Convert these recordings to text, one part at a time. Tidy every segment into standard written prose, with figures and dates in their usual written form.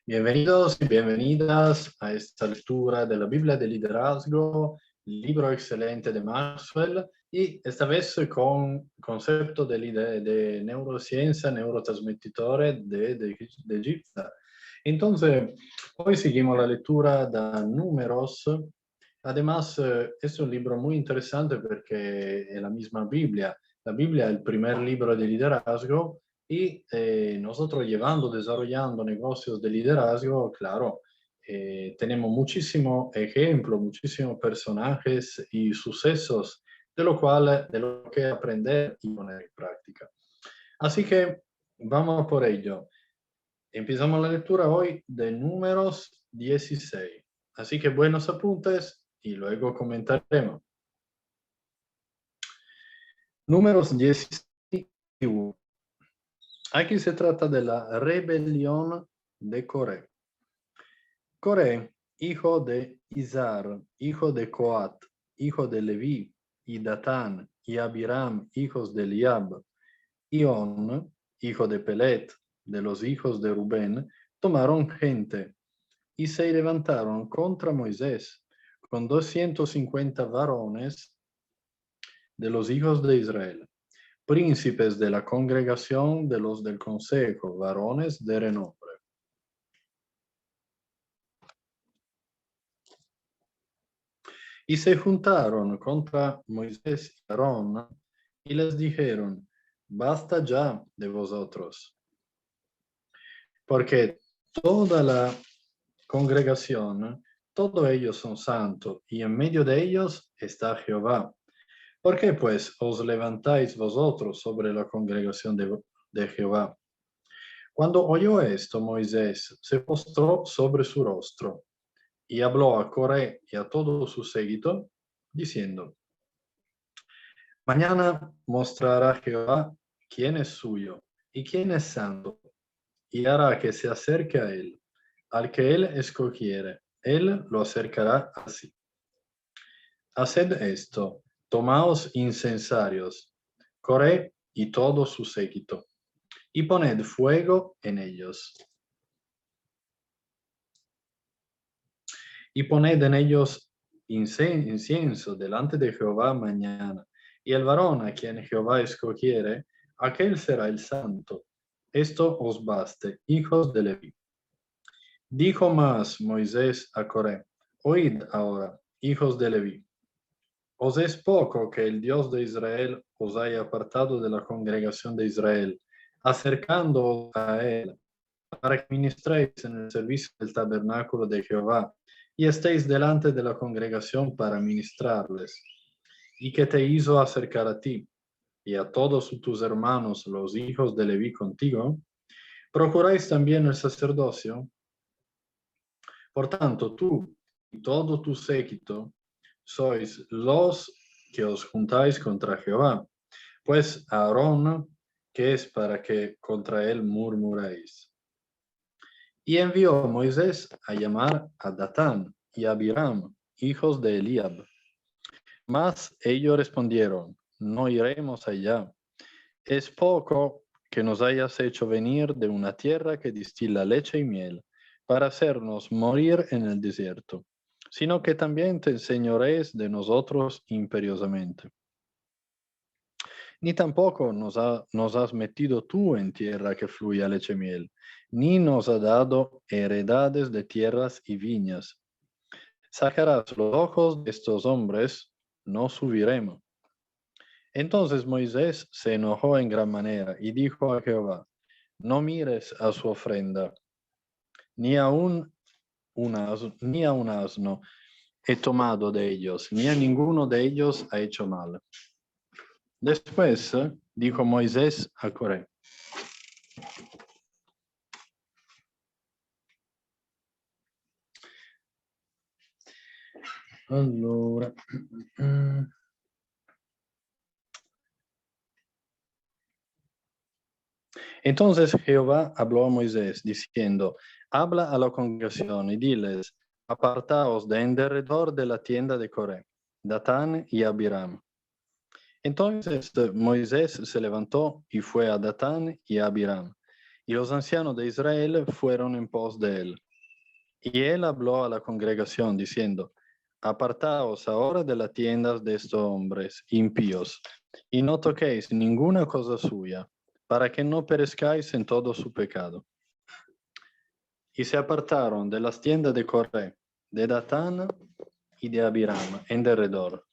Bienvenidos y bienvenidas a esta lectura de la Biblia de Liderazgo, libro excelente de Maxwell, y esta vez con concepto de neurociencia, neurotransmitidores de Gipsa. Entonces, hoy seguimos la lectura de Números. Además, es un libro muy interesante porque es la misma Biblia. La Biblia es el primer libro de liderazgo y nosotros desarrollando negocios de liderazgo, claro, tenemos muchísimos ejemplos, muchísimos personajes y sucesos de lo que aprender y poner en práctica. Así que vamos por ello. Empezamos la lectura hoy de Números 16. Así que buenos apuntes y luego comentaremos. Números 16. Aquí se trata de la rebelión de Coré. Coré, hijo de Izar, hijo de Coat, hijo de Leví, y Datán, y Abiram, hijos de Eliab, y On, hijo de Pelet, de los hijos de Rubén, tomaron gente y se levantaron contra Moisés con 250 varones de los hijos de Israel, príncipes de la congregación de los del consejo, varones de renombre. Y se juntaron contra Moisés y Aarón y les dijeron: basta ya de vosotros, porque toda la congregación, todos ellos son santos, y en medio de ellos está Jehová. ¿Por qué pues os levantáis vosotros sobre la congregación de Jehová? Cuando oyó esto, Moisés se postró sobre su rostro y habló a Coré y a todo su séquito, diciendo: mañana mostrará Jehová quién es suyo y quién es santo, y hará que se acerque a él. Al que él escogiere, él lo acercará así. Haced esto, tomaos incensarios, Coré y todo su séquito, y poned fuego en ellos. Y poned en ellos incienso delante de Jehová mañana, y el varón a quien Jehová escogiere, aquel será el santo. Esto os baste, hijos de Leví. Dijo más Moisés a Coré: oíd ahora, hijos de Leví. ¿Os es poco que el Dios de Israel os haya apartado de la congregación de Israel, acercándoos a él, para que ministréis en el servicio del tabernáculo de Jehová, y estéis delante de la congregación para ministrarles, y que te hizo acercar a ti, y a todos tus hermanos, los hijos de Leví contigo? ¿Procuráis también el sacerdocio? Por tanto, tú y todo tu séquito sois los que os juntáis contra Jehová, pues Aarón, que es para que contra él murmuréis. Y envió Moisés a llamar a Datán y a Abiram, hijos de Eliab. Mas ellos respondieron: no iremos allá. Es poco que nos hayas hecho venir de una tierra que distila leche y miel, para hacernos morir en el desierto, sino que también te enseñorees de nosotros imperiosamente. Ni tampoco nos has metido tú en tierra que fluye leche y miel, ni nos ha dado heredades de tierras y viñas. Sacarás los ojos de estos hombres, no subiremos. Entonces Moisés se enojó en gran manera y dijo a Jehová: no mires a su ofrenda, ni a un asno he tomado de ellos, ni a ninguno de ellos ha hecho mal. Después dijo Moisés a Coré: allora, entonces Jehová habló a Moisés diciendo: habla a la congregación y diles: apartaos de en derredor de la tienda de Coré, Datán y Abiram. Entonces Moisés se levantó y fue a Datán y a Abiram, y los ancianos de Israel fueron en pos de él. Y él habló a la congregación diciendo, apartaos ahora de las tiendas de estos hombres impíos, y no toquéis ninguna cosa suya, para que no perezcáis en todo su pecado. Y se apartaron de las tiendas de Coré, de Datán y de Abiram en derredor.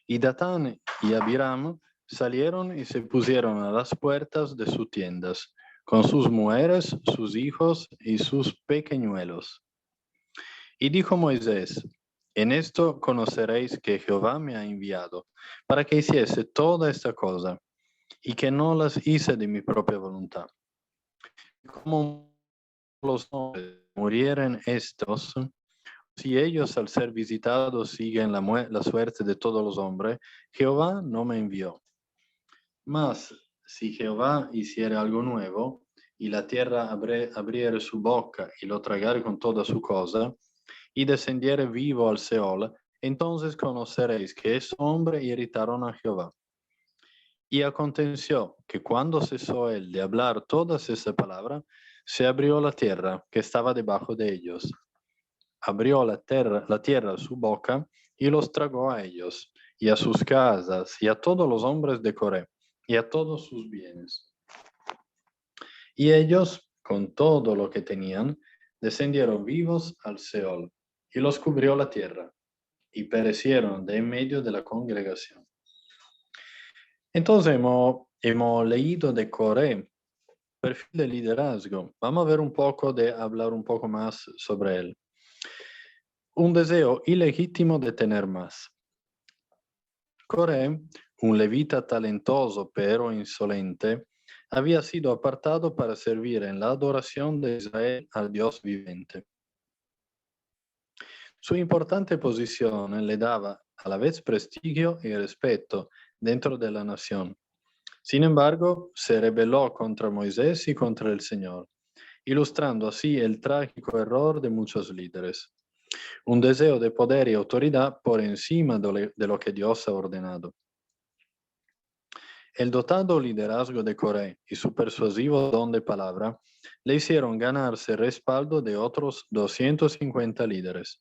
Y Datán y Abiram salieron y se pusieron a las puertas de sus tiendas, con sus mujeres, sus hijos y sus pequeñuelos. Y dijo Moisés, en esto conoceréis que Jehová me ha enviado, para que hiciese toda esta cosa, y que no las hice de mi propia voluntad. Como los hombres murieren estos, si ellos al ser visitados siguen la suerte de todos los hombres, Jehová no me envió. Mas si Jehová hiciere algo nuevo, y la tierra abriere su boca y lo tragare con toda su cosa, y descendiere vivo al Seol, entonces conoceréis que es hombre irritaron a Jehová. Y aconteció que cuando cesó él de hablar todas estas palabras, se abrió la tierra que estaba debajo de ellos. Abrió la tierra su boca y los tragó a ellos, y a sus casas, y a todos los hombres de Coré, y a todos sus bienes. Y ellos, con todo lo que tenían, descendieron vivos al Seol, y los cubrió la tierra, y perecieron de en medio de la congregación. Entonces hemos leído de Coré, perfil de liderazgo. Vamos a ver hablar un poco más sobre él. Un deseo ilegítimo de tener más. Coré, un levita talentoso pero insolente, había sido apartado para servir en la adoración de Israel al Dios viviente. Su importante posición le daba a la vez prestigio y respeto dentro de la nación. Sin embargo, se rebeló contra Moisés y contra el Señor, ilustrando así el trágico error de muchos líderes. Un deseo de poder y autoridad por encima de lo que Dios ha ordenado. El dotado liderazgo de Coré y su persuasivo don de palabra le hicieron ganarse respaldo de otros 250 líderes.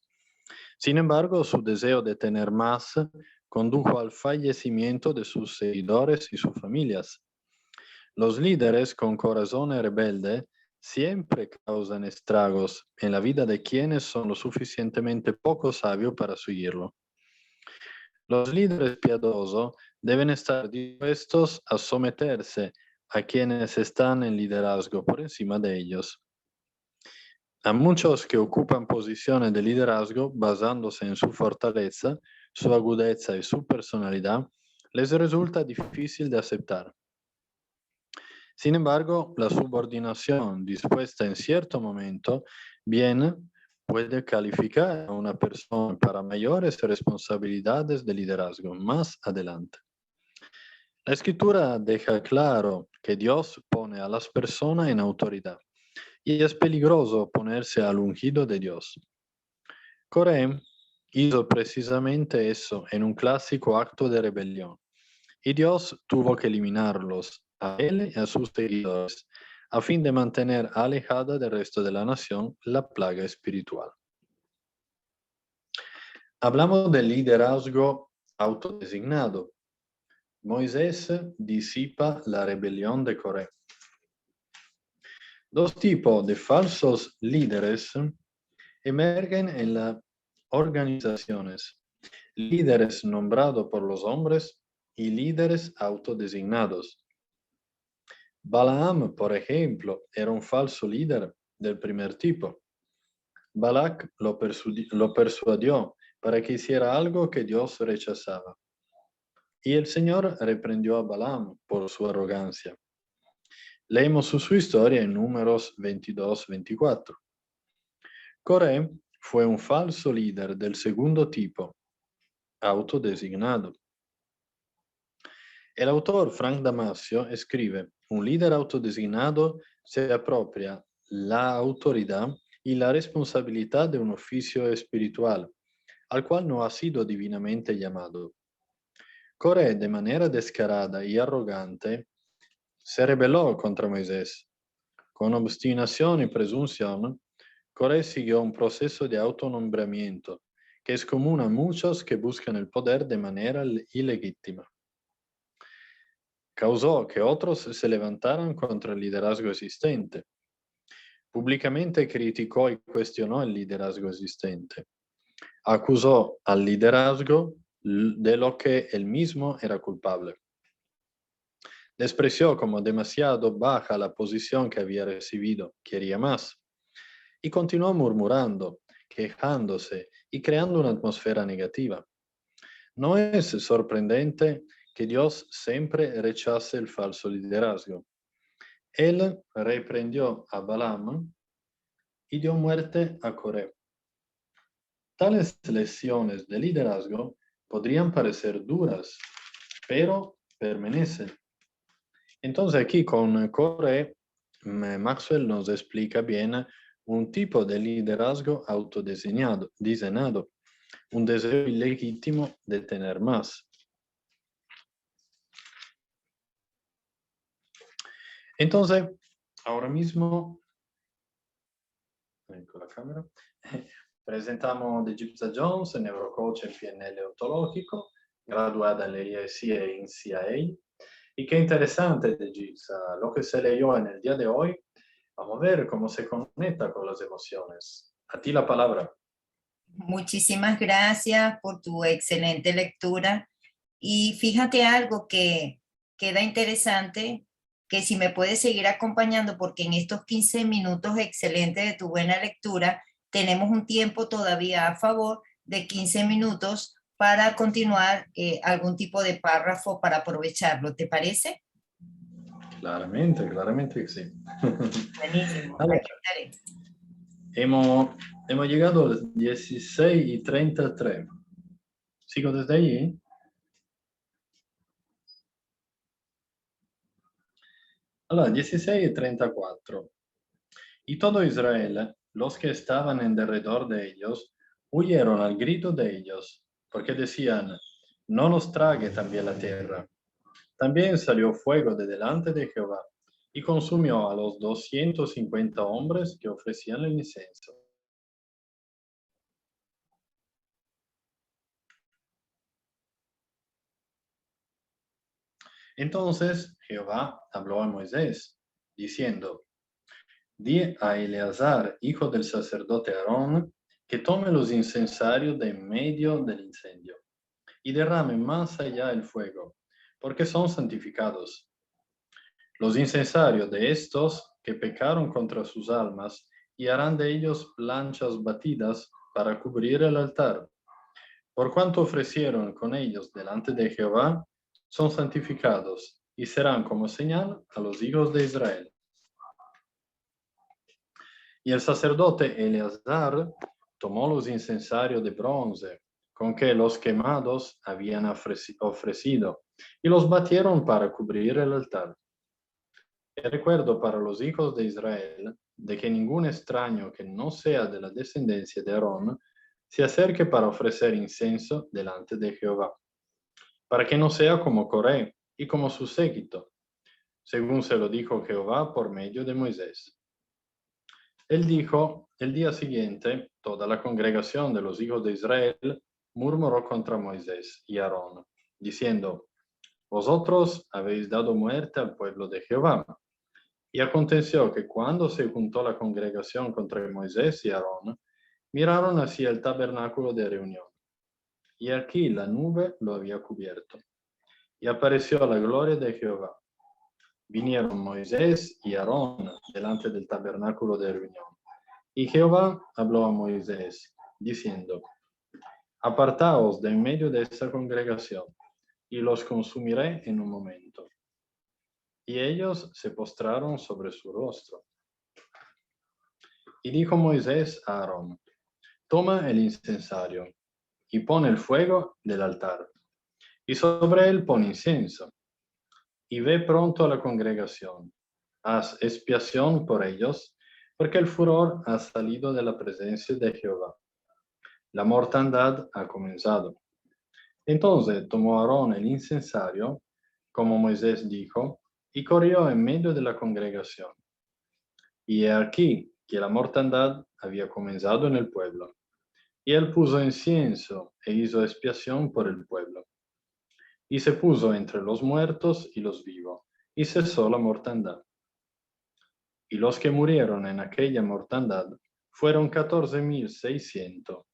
Sin embargo, su deseo de tener más condujo al fallecimiento de sus seguidores y sus familias. Los líderes con corazón rebelde siempre causan estragos en la vida de quienes son lo suficientemente poco sabios para seguirlo. Los líderes piadosos deben estar dispuestos a someterse a quienes están en liderazgo por encima de ellos. A muchos que ocupan posiciones de liderazgo basándose en su fortaleza, su agudeza y su personalidad, les resulta difícil de aceptar. Sin embargo, la subordinación dispuesta en cierto momento bien puede calificar a una persona para mayores responsabilidades de liderazgo más adelante. La escritura deja claro que Dios pone a las personas en autoridad y es peligroso ponerse al ungido de Dios. Coré hizo precisamente eso en un clásico acto de rebelión y Dios tuvo que eliminarlos a él y a sus seguidores a fin de mantener alejada del resto de la nación la plaga espiritual. Hablamos del liderazgo autodesignado. Moisés disipa la rebelión de Coré. Dos tipos de falsos líderes emergen en las organizaciones. Líderes nombrados por los hombres y líderes autodesignados. Balaam, por ejemplo, era un falso líder del primer tipo. Balak lo persuadió para que hiciera algo que Dios rechazaba. Y el Señor reprendió a Balaam por su arrogancia. Leemos su historia en Números 22-24. Coré fue un falso líder del segundo tipo, autodesignado. El autor Frank Damasio escribe, un líder autodesignado se apropia la autoridad y la responsabilidad de un oficio espiritual, al cual no ha sido divinamente llamado. Coré, de manera descarada y arrogante, se rebeló contra Moisés Con obstinación y presunción, Coré siguió un proceso de autonombramiento que es común a muchos que buscan el poder de manera ilegítima. Causó que otros se levantaran contra el liderazgo existente. Públicamente criticó y cuestionó el liderazgo existente. Acusó al liderazgo de lo que él mismo era culpable. Despreció como demasiado baja la posición que había recibido, quería más. Y continuó murmurando, quejándose y creando una atmósfera negativa. No es sorprendente que Dios siempre rechace el falso liderazgo. Él reprendió a Balaam y dio muerte a Coré. Tales lecciones de liderazgo podrían parecer duras, pero permanecen. Entonces aquí con Coré, Maxwell nos explica bien un tipo de liderazgo autodiseñado, un deseo ilegítimo de tener más. Entonces, ahora mismo, con la cámara, presentamos a Gipsa Jones, neurocoach en PNL ontológico, graduada en la IACA y en CIA. Y qué interesante de Gipsa, lo que se leyó en el día de hoy. Vamos a ver cómo se conecta con las emociones. A ti la palabra. Muchísimas gracias por tu excelente lectura. Y fíjate algo que queda interesante, que si me puedes seguir acompañando, porque en estos 15 minutos excelentes de tu buena lectura, tenemos un tiempo todavía a favor de 15 minutos para continuar algún tipo de párrafo para aprovecharlo. ¿Te parece? Claramente que sí. Buenísimo. Allora, Aquí estaré. hemos llegado a las 16:33. ¿Sigo desde allí? Allora, 16:34. Y todo Israel, los que estaban en derredor de ellos, huyeron al grito de ellos, porque decían, no nos trague también la tierra. También salió fuego de delante de Jehová y consumió a los 250 hombres que ofrecían el incenso. Entonces Jehová habló a Moisés, diciendo, di a Eleazar, hijo del sacerdote Aarón, que tome los incensarios de en medio del incendio y derrame más allá el fuego, porque son santificados. Los incensarios de estos que pecaron contra sus almas, y harán de ellos planchas batidas para cubrir el altar. Por cuanto ofrecieron con ellos delante de Jehová, son santificados y serán como señal a los hijos de Israel. Y el sacerdote Eleazar tomó los incensarios de bronce con que los quemados habían ofrecido y los batieron para cubrir el altar. El recuerdo para los hijos de Israel de que ningún extraño que no sea de la descendencia de Aarón se acerque para ofrecer incienso delante de Jehová, para que no sea como Coré y como su séquito, según se lo dijo Jehová por medio de Moisés. Él dijo, el día siguiente, toda la congregación de los hijos de Israel murmuró contra Moisés y Aarón, diciendo, vosotros habéis dado muerte al pueblo de Jehová. Y aconteció que cuando se juntó la congregación contra Moisés y Aarón, miraron hacia el tabernáculo de reunión. Y aquí la nube lo había cubierto. Y apareció la gloria de Jehová. Vinieron Moisés y Aarón delante del tabernáculo de reunión. Y Jehová habló a Moisés, diciendo, apartaos de en medio de esta congregación, y los consumiré en un momento. Y ellos se postraron sobre su rostro. Y dijo Moisés a Aarón, toma el incensario y pon el fuego del altar, y sobre él pon incienso, y ve pronto a la congregación. Haz expiación por ellos, porque el furor ha salido de la presencia de Jehová. La mortandad ha comenzado. Entonces tomó Aarón el incensario, como Moisés dijo, y corrió en medio de la congregación. Y he aquí que la mortandad había comenzado en el pueblo. Y él puso incienso e hizo expiación por el pueblo. Y se puso entre los muertos y los vivos, y cesó la mortandad. Y los que murieron en aquella mortandad fueron 14,600,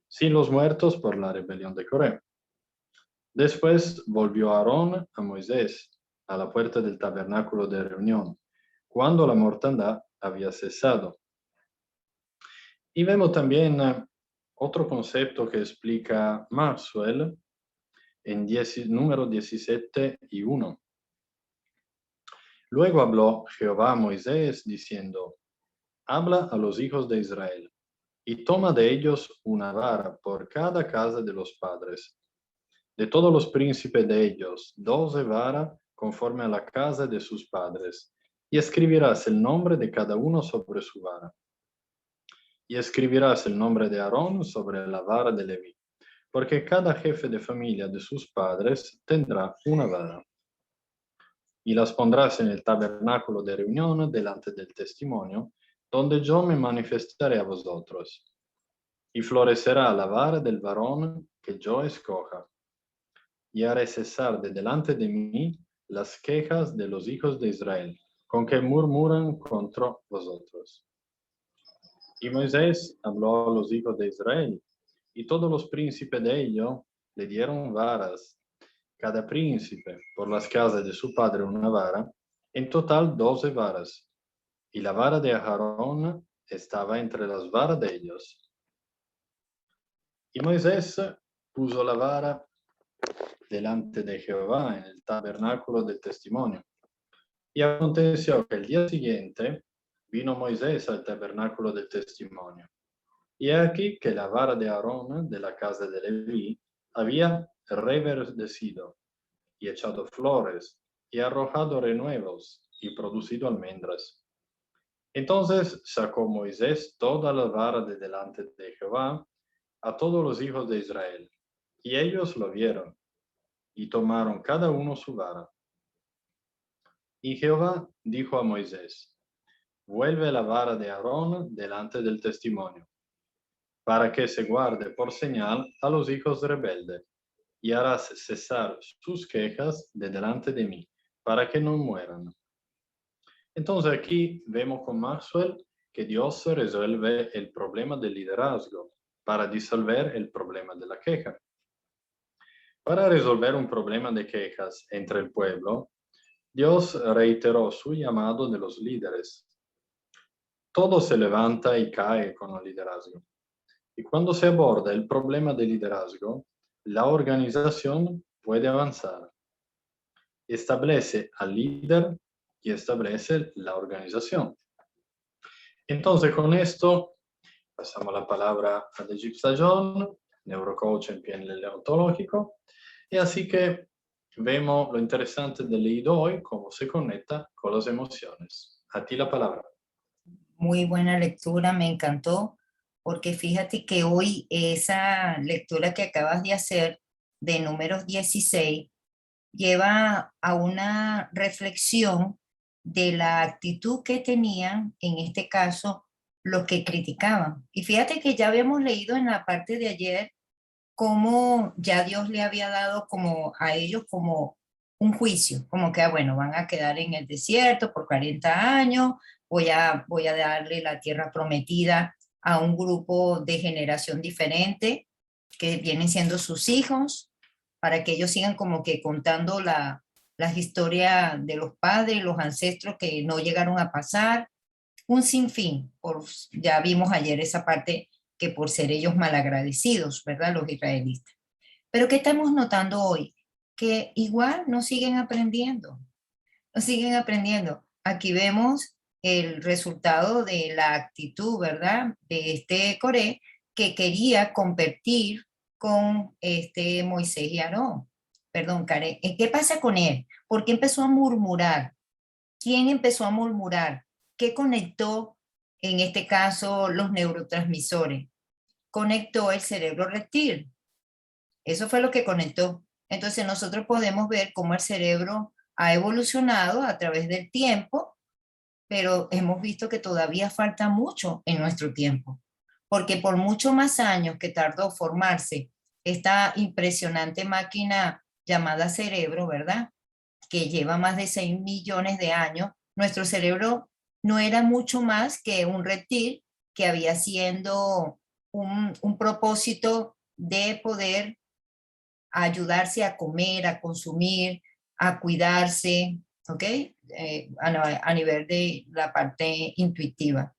sin los muertos por la rebelión de Coré. Después volvió Aarón a Moisés a la puerta del tabernáculo de reunión, cuando la mortandad había cesado. Y vemos también otro concepto que explica Maxwell en número 17:1. Luego habló Jehová a Moisés diciendo: habla a los hijos de Israel, y toma de ellos una vara por cada casa de los padres. De todos los príncipes de ellos, 12 varas conforme a la casa de sus padres, y escribirás el nombre de cada uno sobre su vara. Y escribirás el nombre de Aarón sobre la vara de Leví, porque cada jefe de familia de sus padres tendrá una vara. Y las pondrás en el tabernáculo de reunión delante del testimonio, donde yo me manifestaré a vosotros. Y florecerá la vara del varón que yo escoja. Y haré cesar de delante de mí las quejas de los hijos de Israel, con que murmuran contra vosotros. Y Moisés habló a los hijos de Israel, y todos los príncipes de ellos le dieron varas, cada príncipe por las casas de su padre una vara, en total 12 varas. Y la vara de Aarón estaba entre las varas de ellos. Y Moisés puso la vara delante de Jehová en el tabernáculo del testimonio. Y aconteció que el día siguiente vino Moisés al tabernáculo del testimonio. Y aquí que la vara de Aarón de la casa de Leví había reverdecido y echado flores y arrojado renuevos y producido almendras. Entonces sacó Moisés toda la vara de delante de Jehová a todos los hijos de Israel, y ellos lo vieron, y tomaron cada uno su vara. Y Jehová dijo a Moisés: vuelve la vara de Aarón delante del testimonio, para que se guarde por señal a los hijos rebeldes, y harás cesar sus quejas de delante de mí, para que no mueran. Entonces aquí vemos con Maxwell que Dios resuelve el problema del liderazgo para disolver el problema de la queja. Para resolver un problema de quejas entre el pueblo, Dios reiteró su llamado de los líderes. Todo se levanta y cae con el liderazgo. Y cuando se aborda el problema del liderazgo, la organización puede avanzar. Establece al líder y establece la organización. Entonces, con esto, pasamos la palabra a Egipta John, neurocoach en PNL ontológico, y así que vemos lo interesante del leído hoy, cómo se conecta con las emociones. A ti la palabra. Muy buena lectura, me encantó, porque fíjate que hoy esa lectura que acabas de hacer de números 16 lleva a una reflexión de la actitud que tenían, en este caso, los que criticaban. Y fíjate que ya habíamos leído en la parte de ayer cómo ya Dios le había dado como a ellos como un juicio, como que, bueno, van a quedar en el desierto por 40 años, voy a darle la tierra prometida a un grupo de generación diferente, que vienen siendo sus hijos, para que ellos sigan como que contando las historias de los padres, los ancestros que no llegaron a pasar, un sinfín, ya vimos ayer esa parte que por ser ellos malagradecidos, ¿verdad? Los israelitas. Pero ¿qué estamos notando hoy? Que igual no siguen aprendiendo, no siguen aprendiendo. Aquí vemos el resultado de la actitud, ¿verdad? De este Coré que quería competir con este Moisés y Aarón. Perdón, Karen, ¿qué pasa con él? ¿Por qué empezó a murmurar? ¿Quién empezó a murmurar? ¿Qué conectó, en este caso, los neurotransmisores? Conectó el cerebro reptil. Eso fue lo que conectó. Entonces nosotros podemos ver cómo el cerebro ha evolucionado a través del tiempo, pero hemos visto que todavía falta mucho en nuestro tiempo, porque por mucho más años que tardó formarse esta impresionante máquina llamada cerebro, ¿verdad? Que lleva más de 6 millones de años, nuestro cerebro no era mucho más que un reptil que había siendo un propósito de poder ayudarse a comer, a consumir, a cuidarse, ¿ok? A nivel de la parte intuitiva.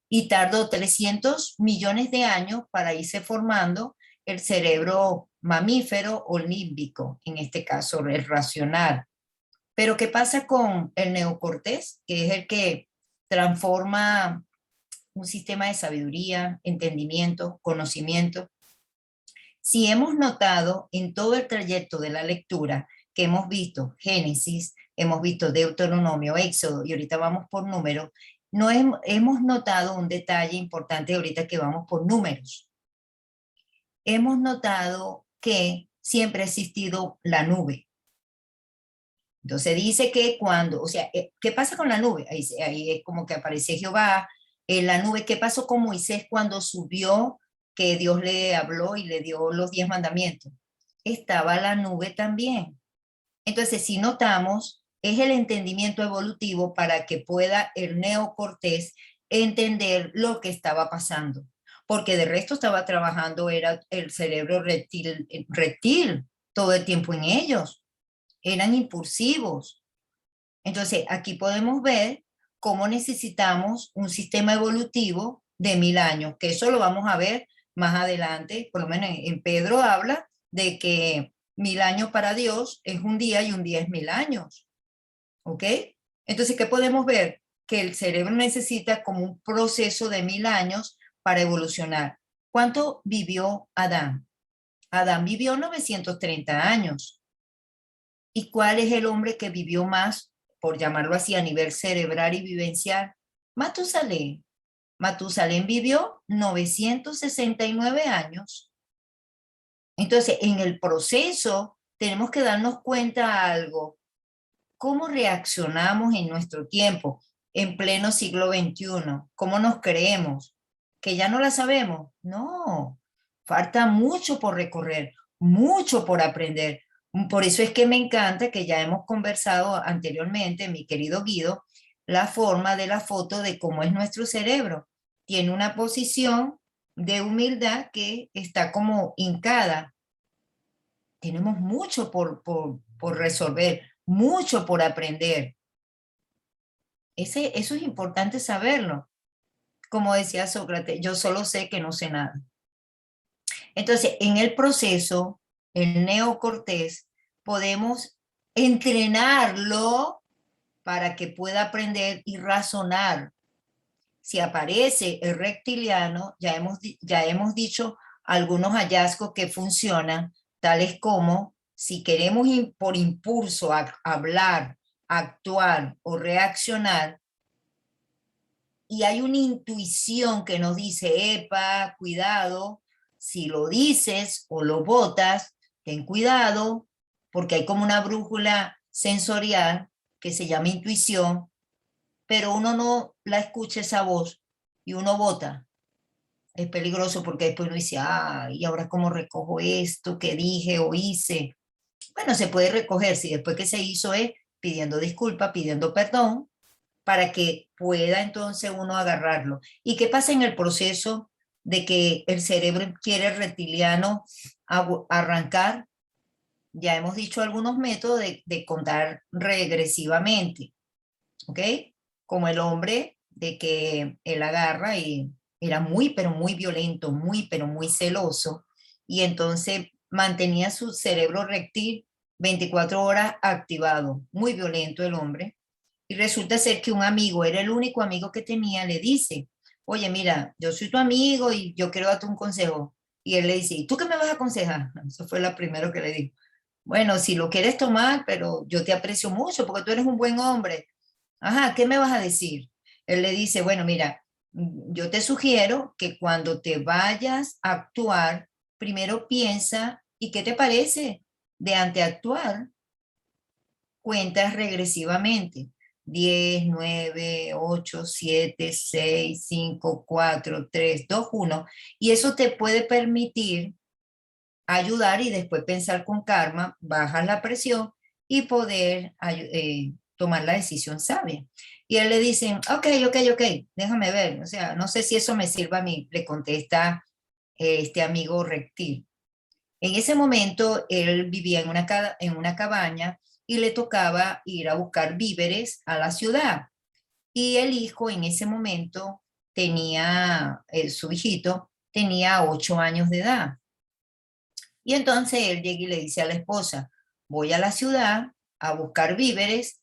Y tardó 300 millones de años para irse formando el cerebro mamífero o límbico, en este caso el racional. Pero ¿qué pasa con el neocortés, que es el que transforma un sistema de sabiduría, entendimiento, conocimiento? Si hemos notado en todo el trayecto de la lectura que hemos visto Génesis, hemos visto Deuteronomio, Éxodo, y ahorita vamos por números, no hemos notado un detalle importante ahorita que vamos por números. Hemos notado que siempre ha existido la nube. Entonces dice que cuando, o sea, ¿qué pasa con la nube? Ahí es como que aparece Jehová en la nube. ¿Qué pasó con Moisés cuando subió, que Dios le habló y le dio los 10 mandamientos? Estaba la nube también. Entonces, si notamos, es el entendimiento evolutivo para que pueda el neocortés entender lo que estaba pasando. Porque de resto estaba trabajando, era el cerebro reptil todo el tiempo en ellos. Eran impulsivos. Entonces, aquí podemos ver cómo necesitamos un sistema evolutivo de 1000 años, que eso lo vamos a ver más adelante, por lo menos en Pedro habla de que 1000 años para Dios es un día y un día es 1000 años. ¿Ok? Entonces, ¿qué podemos ver? Que el cerebro necesita como un proceso de 1000 años para evolucionar. ¿Cuánto vivió Adán? Adán vivió 930 años. ¿Y cuál es el hombre que vivió más, por llamarlo así, a nivel cerebral y vivencial? Matusalén. Matusalén vivió 969 años. Entonces, en el proceso tenemos que darnos cuenta de algo. ¿Cómo reaccionamos en nuestro tiempo, en pleno siglo XXI? ¿Cómo nos creemos? ¿Que ya no la sabemos? No, falta mucho por recorrer, mucho por aprender. Por eso es que me encanta que ya hemos conversado anteriormente, mi querido Guido, la forma de la foto de cómo es nuestro cerebro. Tiene una posición de humildad que está como hincada. Tenemos mucho por resolver, mucho por aprender. Eso es importante saberlo. Como decía Sócrates, yo solo sé que no sé nada. Entonces, en el proceso, el neocortés, podemos entrenarlo para que pueda aprender y razonar. Si aparece el reptiliano, ya hemos dicho algunos hallazgos que funcionan, tales como si queremos por impulso hablar, actuar o reaccionar, y hay una intuición que nos dice, epa, cuidado, si lo dices o lo botas, ten cuidado, porque hay como una brújula sensorial que se llama intuición, pero uno no la escucha esa voz y uno vota. Es peligroso porque después uno dice, ah, ¿y ahora cómo recojo esto que dije o hice? Bueno, se puede recoger si después que se hizo es pidiendo disculpa, pidiendo perdón, para que pueda entonces uno agarrarlo. ¿Y qué pasa en el proceso de que el cerebro quiere el reptiliano arrancar? Ya hemos dicho algunos métodos de contar regresivamente, ¿ok? Como el hombre de que él agarra y era muy, pero muy violento, muy, pero muy celoso, y entonces mantenía su cerebro reptil 24 horas activado, muy violento el hombre, y resulta ser que un amigo, era el único amigo que tenía, le dice, oye, mira, yo soy tu amigo y yo quiero darte un consejo. Y él le dice, ¿y tú qué me vas a aconsejar? Eso fue lo primero que le dijo. Bueno, si lo quieres tomar, pero yo te aprecio mucho porque tú eres un buen hombre. Ajá, ¿qué me vas a decir? Él le dice, bueno, mira, yo te sugiero que cuando te vayas a actuar, primero piensa, ¿y qué te parece de anteactuar? Cuentas regresivamente. 10, 9, 8, 7, 6, 5, 4, 3, 2, 1. Y eso te puede permitir ayudar y después pensar con calma, bajar la presión y poder tomar la decisión sabia. Y él le dice, ok, déjame ver, o sea, no sé si eso me sirva a mí, le contesta este amigo reptil. En ese momento él vivía en una cabaña y le tocaba ir a buscar víveres a la ciudad. Y el hijo en ese momento tenía, su hijito tenía 8 años de edad. Y entonces él llega y le dice a la esposa, voy a la ciudad a buscar víveres,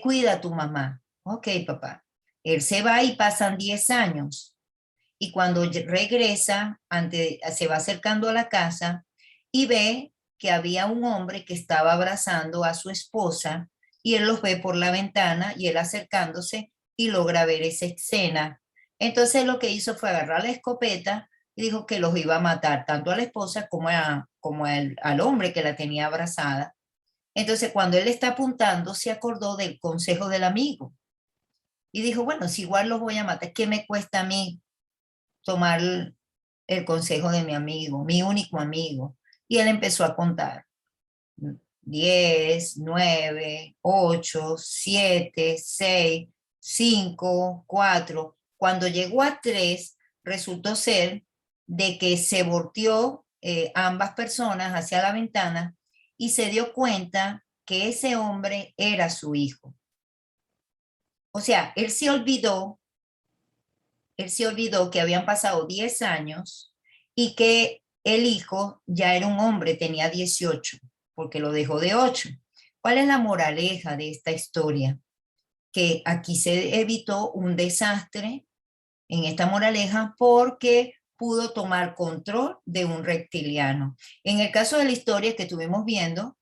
cuida a tu mamá. Ok, papá. Él se va y pasan 10 años. Y cuando regresa, se va acercando a la casa y ve que había un hombre que estaba abrazando a su esposa y él los ve por la ventana y él acercándose y logra ver esa escena. Entonces lo que hizo fue agarrar la escopeta y dijo que los iba a matar, tanto a la esposa al hombre que la tenía abrazada. Entonces cuando él está apuntando, se acordó del consejo del amigo y dijo, bueno, si igual los voy a matar, ¿qué me cuesta a mí tomar el consejo de mi amigo, mi único amigo? Y él empezó a contar. 10, 9, 8, 7, 6, 5, 4. Cuando llegó a 3, resultó ser de que se volteó ambas personas hacia la ventana y se dio cuenta que ese hombre era su hijo. O sea, él se olvidó que habían pasado 10 años y que el hijo ya era un hombre, tenía 18, porque lo dejó de 8. ¿Cuál es la moraleja de esta historia? Que aquí se evitó un desastre en esta moraleja porque pudo tomar control de un reptiliano. En el caso de la historia que estuvimos viendo,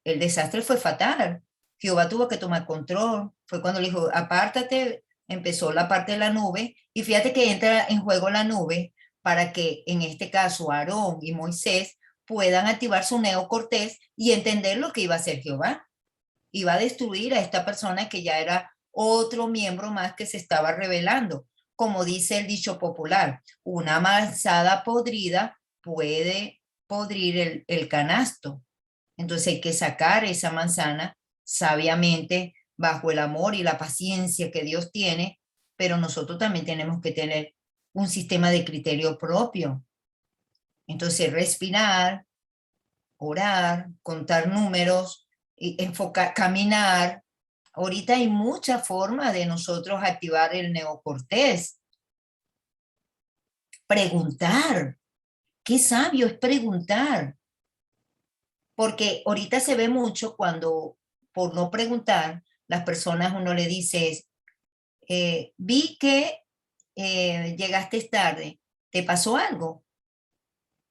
el desastre fue fatal. Jehová tuvo que tomar control. Fue cuando le dijo, apártate, empezó la parte de la nube. Y fíjate que entra en juego la nube para que en este caso Aarón y Moisés puedan activar su neocortés y entender lo que iba a hacer Jehová. Iba a destruir a esta persona que ya era otro miembro más que se estaba revelando. Como dice el dicho popular, una manzana podrida puede podrir el canasto. Entonces hay que sacar esa manzana sabiamente bajo el amor y la paciencia que Dios tiene, pero nosotros también tenemos que tener un sistema de criterio propio. Entonces respirar, orar, contar números, enfocar, caminar. Ahorita hay muchas formas de nosotros activar el neocortés. Preguntar. Qué sabio es preguntar. Porque ahorita se ve mucho cuando por no preguntar, las personas uno le dice, vi que llegaste tarde, ¿te pasó algo?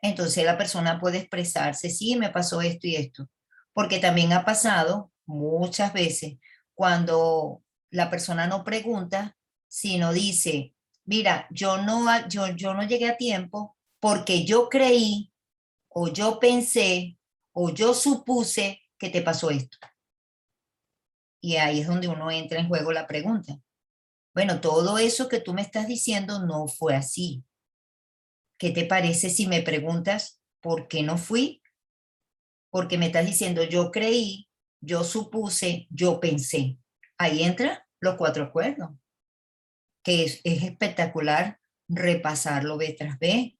Entonces la persona puede expresarse, sí, me pasó esto y esto. Porque también ha pasado muchas veces cuando la persona no pregunta, sino dice, mira, yo no llegué a tiempo porque yo creí o yo pensé o yo supuse que te pasó esto. Y ahí es donde uno entra en juego la pregunta. Bueno, todo eso que tú me estás diciendo no fue así. ¿Qué te parece si me preguntas por qué no fui? Porque me estás diciendo yo creí, yo supuse, yo pensé. Ahí entra los 4 acuerdos, que es espectacular repasarlo vez tras vez,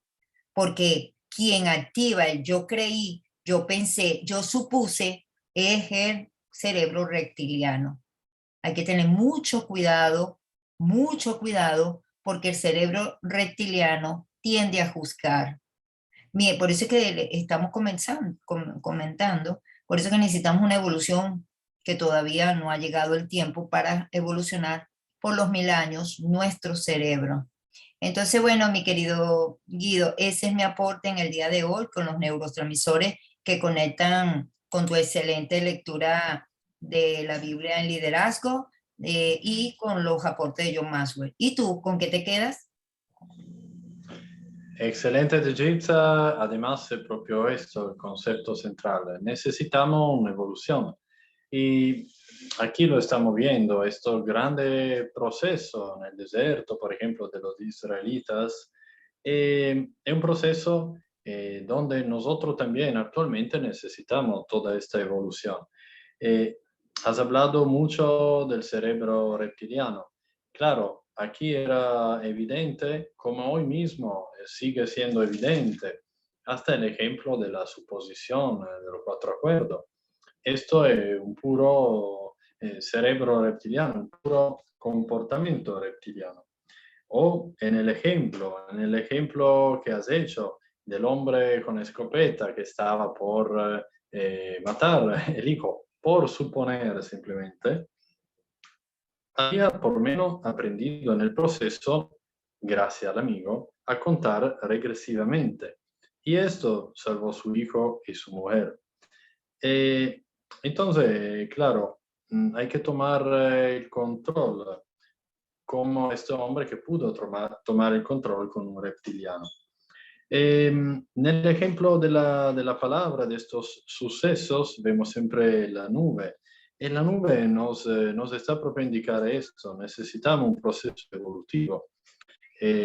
porque quien activa el yo creí, yo pensé, yo supuse, es el cerebro reptiliano. Hay que tener mucho cuidado, porque el cerebro reptiliano tiende a juzgar. Por eso es que estamos comentando, por eso que necesitamos una evolución que todavía no ha llegado el tiempo para evolucionar por los 1000 años nuestro cerebro. Entonces, bueno, mi querido Guido, ese es mi aporte en el día de hoy con los neurotransmisores que conectan con tu excelente lectura de la Biblia en liderazgo y con los aportes de John Maxwell. ¿Y tú, con qué te quedas? Excelente, Digitza. Además, es propio esto el concepto central. Necesitamos una evolución. Y aquí lo estamos viendo, este grande proceso en el desierto, por ejemplo, de los israelitas, es un proceso donde nosotros también actualmente necesitamos toda esta evolución. Eh, Has hablado mucho del cerebro reptiliano. Claro, aquí era evidente, como hoy mismo sigue siendo evidente, hasta el ejemplo de la suposición de los cuatro acuerdos. Esto es un puro cerebro reptiliano, un puro comportamiento reptiliano. O en el ejemplo que has hecho del hombre con escopeta que estaba por matar el hijo, por suponer simplemente, había por lo menos aprendido en el proceso, gracias al amigo, a contar regresivamente. Y esto salvó a su hijo y su mujer. Eh, entonces, claro, hay que tomar el control, como este hombre que pudo tomar el control con un reptiliano. Nel ejemplo de la palabra, de estos sucesos, vemos siempre la nube. Y la nube nos está proprio a indicar esto. Necesitamos un proceso evolutivo.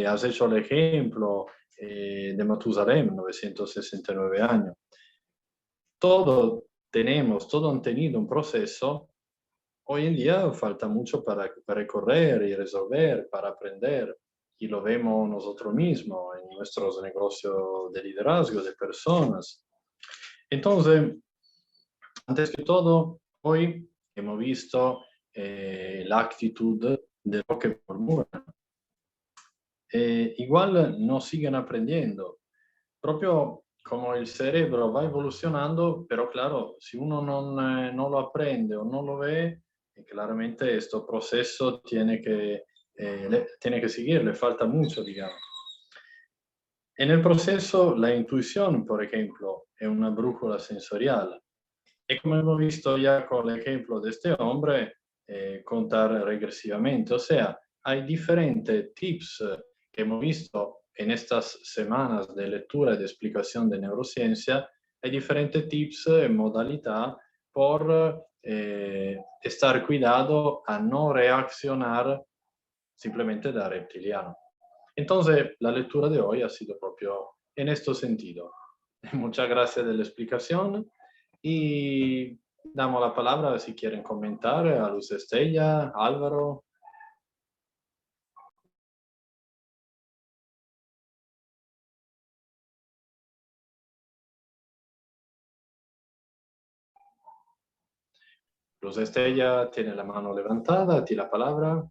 Has hecho el ejemplo de Matusalem, 969 años. Todo todos han tenido un proceso. Hoy en día falta mucho para recorrer y resolver, para aprender, y lo vemos nosotros mismos en nuestros negocios de liderazgo, de personas. Entonces, antes que todo, hoy hemos visto la actitud de lo que murmuran. Igual no siguen aprendiendo, proprio como el cerebro va evolucionando, pero claro, si uno no lo aprende o no lo ve, claramente este proceso tiene que seguir, le falta mucho, digamos. En el proceso, la intuición, por ejemplo, es una brújula sensorial. Y como hemos visto ya con el ejemplo de este hombre, contar regresivamente. O sea, hay diferentes tips que hemos visto en estas semanas de lectura y de explicación de neurociencia. Hay diferentes tips y modalidad por estar cuidado a no reaccionar simplemente da reptiliano. Entonces, la lectura de hoy ha sido propio en este sentido. Muchas gracias de la explicación y damos la palabra si quieren comentar a Luz Estella, Álvaro. Luz Estella tiene la mano levantada, a ti la palabra.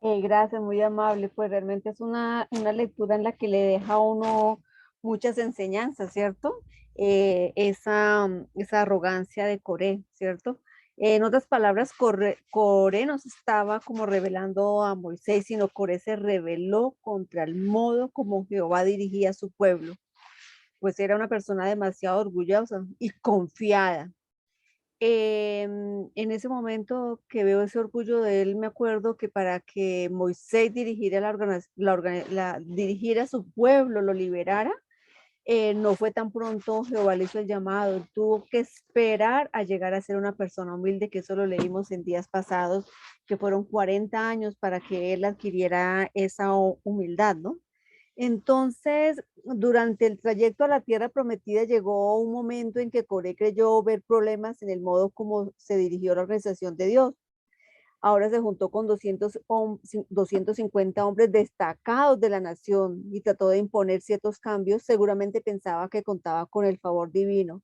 Gracias, muy amable. Pues realmente es una lectura en la que le deja a uno muchas enseñanzas, ¿cierto? Esa arrogancia de Coré, ¿cierto? En otras palabras, Coré no se estaba como revelando a Moisés, sino Coré se rebeló contra el modo como Jehová dirigía a su pueblo, pues era una persona demasiado orgullosa y confiada. En ese momento que veo ese orgullo de él, me acuerdo que para que Moisés dirigiera, dirigiera a su pueblo, lo liberara, no fue tan pronto Jehová le hizo el llamado, él tuvo que esperar a llegar a ser una persona humilde, que eso lo leímos en días pasados, que fueron 40 años para que él adquiriera esa humildad, ¿no? Entonces, durante el trayecto a la tierra prometida llegó un momento en que Coré creyó ver problemas en el modo como se dirigió la organización de Dios. Ahora se juntó con 250 hombres destacados de la nación y trató de imponer ciertos cambios. Seguramente pensaba que contaba con el favor divino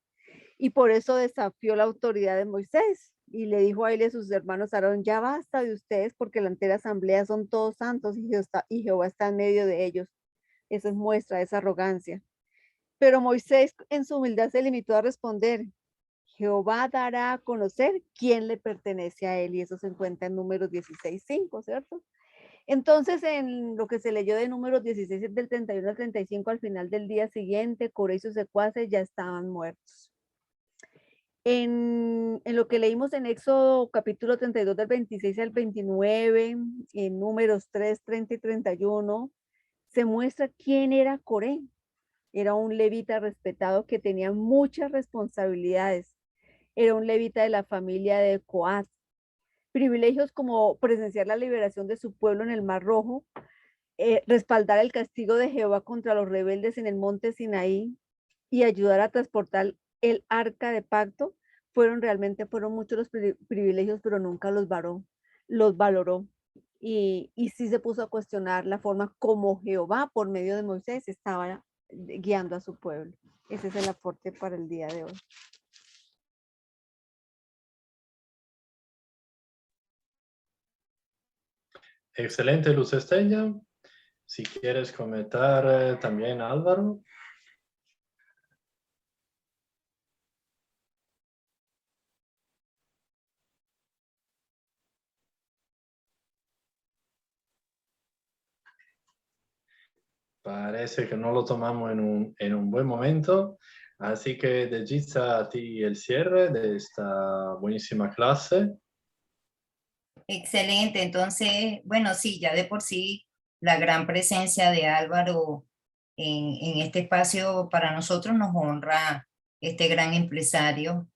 y por eso desafió la autoridad de Moisés y le dijo a él y a sus hermanos Aarón, ya basta de ustedes porque la entera asamblea son todos santos y Jehová está en medio de ellos. Eso es muestra de esa arrogancia. Pero Moisés en su humildad se limitó a responder, Jehová dará a conocer quién le pertenece a él, y eso se encuentra en Números 16:5, ¿cierto? Entonces, en lo que se leyó de Números 16, del 31 al 35, al final del día siguiente, Coré y sus secuaces ya estaban muertos. En lo que leímos en Éxodo capítulo 32, del 26 al 29, en Números 3, 30 y 31, se muestra quién era Coré. Era un levita respetado que tenía muchas responsabilidades. Era un levita de la familia de Coat. Privilegios como presenciar la liberación de su pueblo en el Mar Rojo, respaldar el castigo de Jehová contra los rebeldes en el monte Sinaí y ayudar a transportar el arca de pacto, fueron muchos los privilegios, pero nunca los valoró. Y sí se puso a cuestionar la forma como Jehová, por medio de Moisés, estaba guiando a su pueblo. Ese es el aporte para el día de hoy. Excelente, Luz Estella. Si quieres comentar también, Álvaro. Parece que no lo tomamos en un buen momento. Así que Dejitza, a ti el cierre de esta buenísima clase. Excelente, entonces, bueno, sí, ya de por sí la gran presencia de Álvaro en este espacio para nosotros nos honra este gran empresario,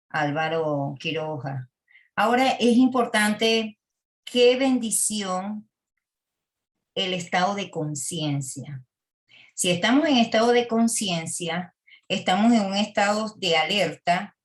Álvaro Quiroga. Ahora es importante, qué bendición el estado de conciencia. Si estamos en estado de conciencia, estamos en un estado de alerta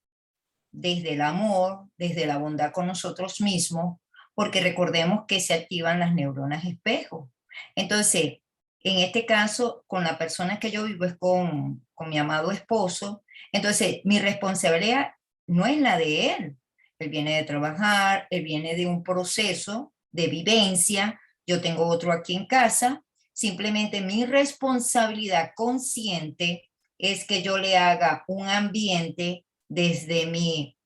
desde el amor, desde la bondad con nosotros mismos, porque recordemos que se activan las neuronas espejo. Entonces, en este caso, con la persona que yo vivo es con mi amado esposo, entonces mi responsabilidad no es la de él. Él viene de trabajar, él viene de un proceso de vivencia, yo tengo otro aquí en casa, simplemente mi responsabilidad consciente es que yo le haga un ambiente desde mi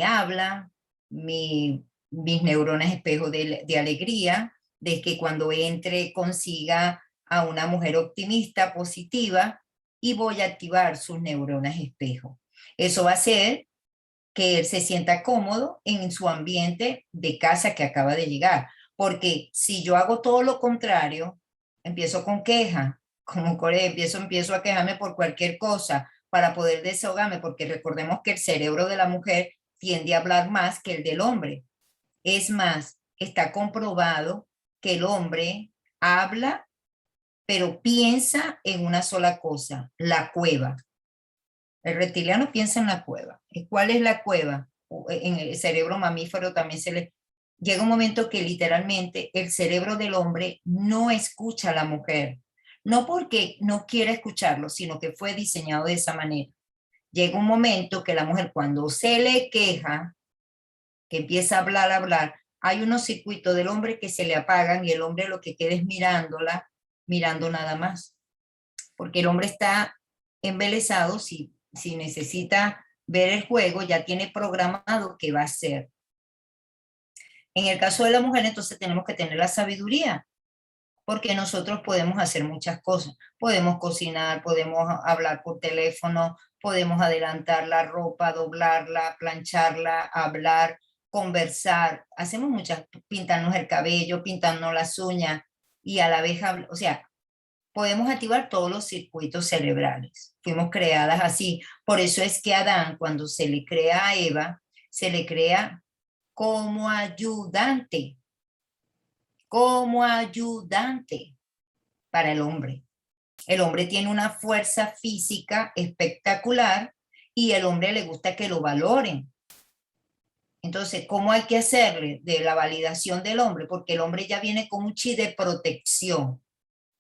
habla, mis neuronas espejo de alegría, de que cuando entre consiga a una mujer optimista, positiva, y voy a activar sus neuronas espejo. Eso va a hacer que él se sienta cómodo en su ambiente de casa que acaba de llegar. Porque si yo hago todo lo contrario, empiezo con queja, como Corea, empiezo a quejarme por cualquier cosa para poder desahogarme, porque recordemos que el cerebro de la mujer tiende a hablar más que el del hombre. Es más, está comprobado que el hombre habla, pero piensa en una sola cosa, la cueva. El reptiliano piensa en la cueva. ¿Y cuál es la cueva? En el cerebro mamífero también se le... Llega un momento que literalmente el cerebro del hombre no escucha a la mujer. No porque no quiera escucharlo, sino que fue diseñado de esa manera. Llega un momento que la mujer cuando se le queja, que empieza a hablar, hay unos circuitos del hombre que se le apagan y el hombre lo que queda es mirándola, mirando nada más. Porque el hombre está embelesado, si necesita ver el juego, ya tiene programado qué va a hacer. En el caso de la mujer, entonces tenemos que tener la sabiduría, porque nosotros podemos hacer muchas cosas. Podemos cocinar, podemos hablar por teléfono, podemos adelantar la ropa, doblarla, plancharla, hablar, conversar. Hacemos muchas, pintarnos el cabello, pintarnos las uñas y a la vez, o sea, podemos activar todos los circuitos cerebrales. Fuimos creadas así. Por eso es que Adán, cuando se le crea a Eva, se le crea como ayudante para el hombre. El hombre tiene una fuerza física espectacular y el hombre le gusta que lo valoren. Entonces, ¿cómo hay que hacerle de la validación del hombre? Porque el hombre ya viene con un chi de protección.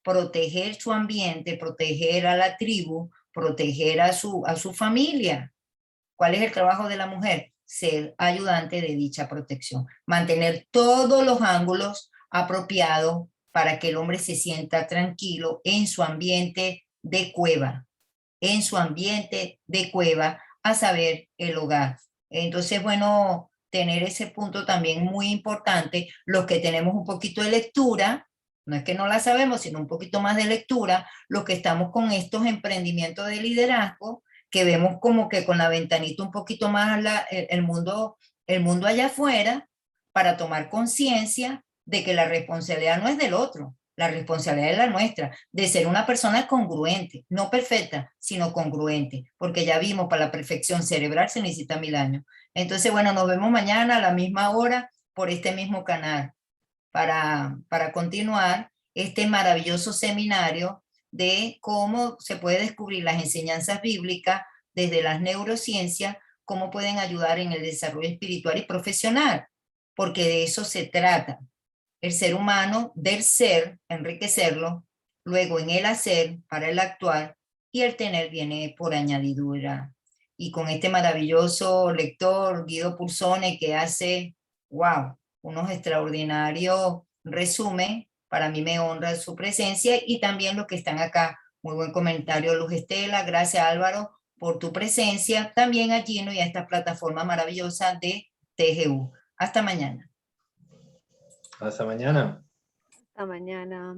Proteger su ambiente, proteger a la tribu, proteger a su familia. ¿Cuál es el trabajo de la mujer? Ser ayudante de dicha protección. Mantener todos los ángulos apropiados para que el hombre se sienta tranquilo en su ambiente de cueva, a saber, el hogar. Entonces, bueno, tener ese punto también muy importante. Los que tenemos un poquito de lectura, no es que no la sabemos, sino un poquito más de lectura, los que estamos con estos emprendimientos de liderazgo, que vemos como que con la ventanita un poquito más el mundo allá afuera, para tomar conciencia de que la responsabilidad no es del otro, La responsabilidad es la nuestra, de ser una persona congruente, no perfecta, sino congruente, porque ya vimos, para la perfección cerebral se necesita 1000 años. Entonces, bueno, nos vemos mañana a la misma hora por este mismo canal para continuar este maravilloso seminario de cómo se puede descubrir las enseñanzas bíblicas desde las neurociencias, cómo pueden ayudar en el desarrollo espiritual y profesional, porque de eso se trata. El ser humano, del ser, enriquecerlo, luego en el hacer, para el actuar, y el tener viene por añadidura. Y con este maravilloso lector, Guido Pulsone, que hace, wow, unos extraordinarios resumen, para mí me honra su presencia, y también los que están acá. Muy buen comentario, Luz Estela, gracias Álvaro por tu presencia, también a Gino y a esta plataforma maravillosa de TGU. Hasta mañana. Hasta mañana. Hasta mañana.